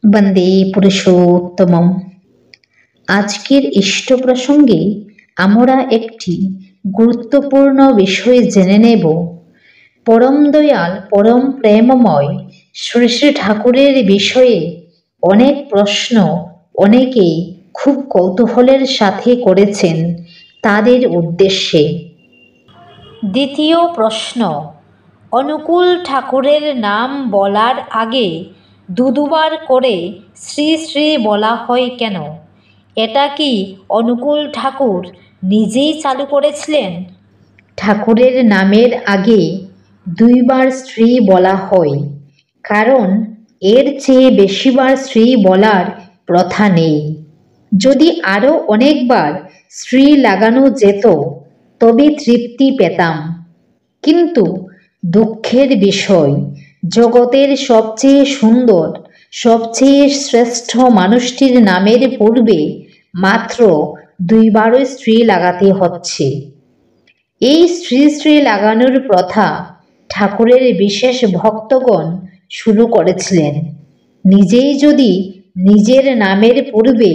বন্দে পুরুষোত্তমম। আজকের ইষ্ট প্রসঙ্গে আমরা একটি গুরুত্বপূর্ণ বিষয় জেনে নেব। পরম দয়াল পরম প্রেমময় শ্রী শ্রী ঠাকুরের বিষয়ে অনেক প্রশ্ন অনেকে খুব কৌতূহলের সাথে করেছেন, তাদের উদ্দেশ্যে। দ্বিতীয় প্রশ্ন, অনুকূল ঠাকুরের নাম বলার আগে দুবার করে শ্রী শ্রী বলা হয় কেন? এটা কি অনুকূল ঠাকুর নিজেই চালু করেছিলেন? ঠাকুরের নামের আগে দুইবার শ্রী বলা হয় কারণ এর চেয়ে বেশিবার শ্রী বলার প্রথা নেই। যদি আরও অনেকবার শ্রী লাগানো যেত তবে তৃপ্তি পেতাম, কিন্তু দুঃখের বিষয়, জগতের সবচেয়ে সুন্দর, সবচেয়ে শ্রেষ্ঠ মানুষটির নামের পূর্বে মাত্র দুইবারই শ্রী লাগাতে হচ্ছে। এই শ্রী শ্রী লাগানোর প্রথা ঠাকুরের বিশেষ ভক্তগণ শুরু করেছিলেন। নিজেই যদি নিজের নামের পূর্বে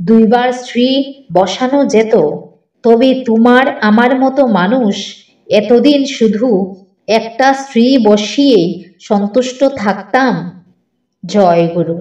দুইবার শ্রী বসানো যেত তবে তোমার আমার মতো মানুষ এতদিন শুধু একটা শ্রী বসিয়ে সন্তুষ্ট থাকতাম। জয় গুরু।